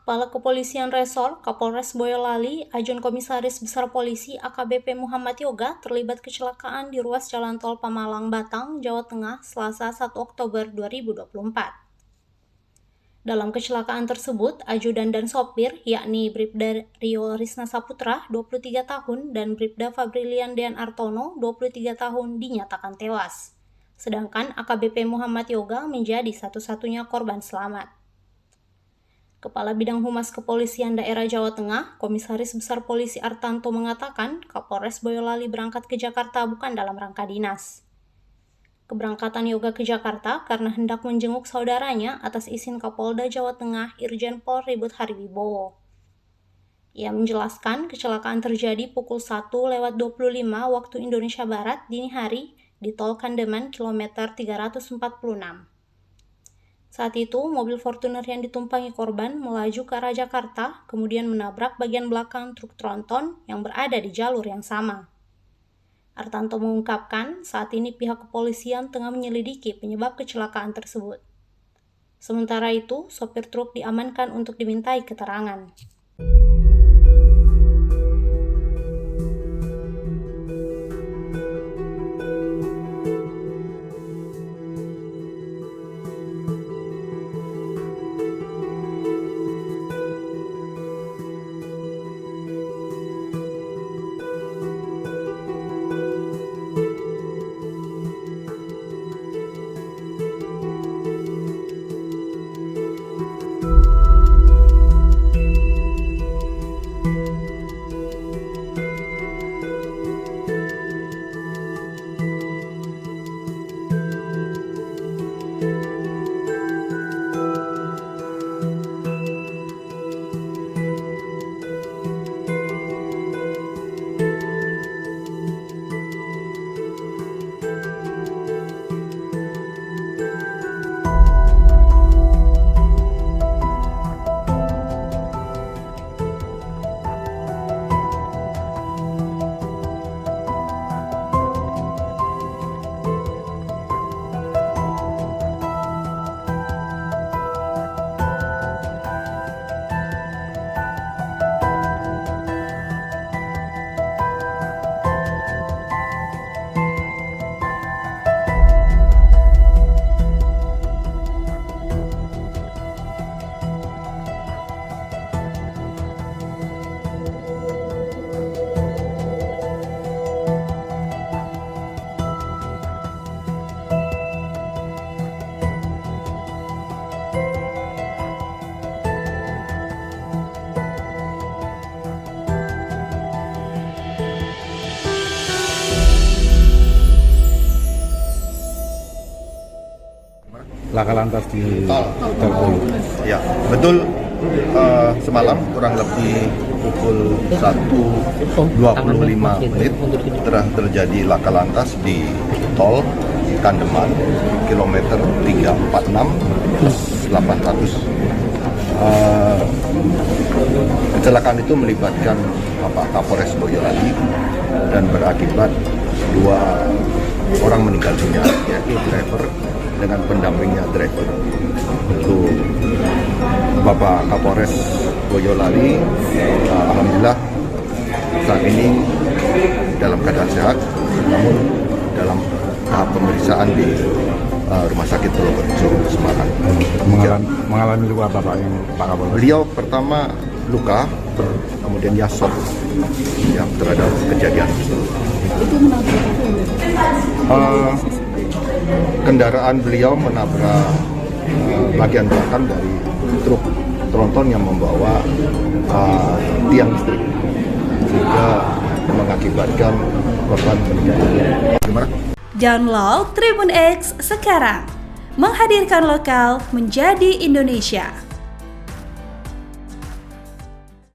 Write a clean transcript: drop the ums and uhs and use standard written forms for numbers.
Kepala Kepolisian Resor Kapolres Boyolali, Ajun Komisaris Besar Polisi AKBP Muhammad Yoga terlibat kecelakaan di ruas Jalan Tol Pemalang Batang, Jawa Tengah, Selasa 1 Oktober 2024. Dalam kecelakaan tersebut, ajudan dan sopir, yakni Bribda Rio Risna Saputra, 23 tahun, dan Bribda Fabrilian Dean Artono, 23 tahun, dinyatakan tewas. Sedangkan AKBP Muhammad Yoga menjadi satu-satunya korban selamat. Kepala Bidang Humas Kepolisian Daerah Jawa Tengah, Komisaris Besar Polisi Artanto mengatakan Kapolres Boyolali berangkat ke Jakarta bukan dalam rangka dinas. Keberangkatan Yoga ke Jakarta karena hendak menjenguk saudaranya atas izin Kapolda Jawa Tengah Irjen Pol Ribut Hariwibowo. Ia menjelaskan kecelakaan terjadi pukul 1:25 waktu Indonesia Barat dini hari di Tol Kandeman kilometer 346. Saat itu, mobil Fortuner yang ditumpangi korban melaju ke arah Jakarta, kemudian menabrak bagian belakang truk tronton yang berada di jalur yang sama. Artanto mengungkapkan, saat ini pihak kepolisian tengah menyelidiki penyebab kecelakaan tersebut. Sementara itu, sopir truk diamankan untuk dimintai keterangan. Laka lantas di tol. Ya, betul. Semalam kurang lebih pukul 1:25 telah terjadi laka lantas di tol Kandeman kilometer 346 plus 800. Kecelakaan itu melibatkan Bapak Kapolres Boyolali dan berakibat 2 orang meninggal dunia, yaitu driver dengan pendampingnya driver. Untuk Bapak Kapolres Boyolali, alhamdulillah saat ini dalam keadaan sehat, namun dalam tahap pemeriksaan di Rumah Sakit Purwokerto Semarang. Mengalami luka apa Pak Kapolres? Beliau pertama luka, kemudian dia shock yang terhadap kejadian tersebut. Kendaraan beliau menabrak bagian belakang dari truk tronton yang membawa tiang listrik, sehingga mengakibatkan korban meninggal dunia. Download Tribun X sekarang, menghadirkan lokal menjadi Indonesia.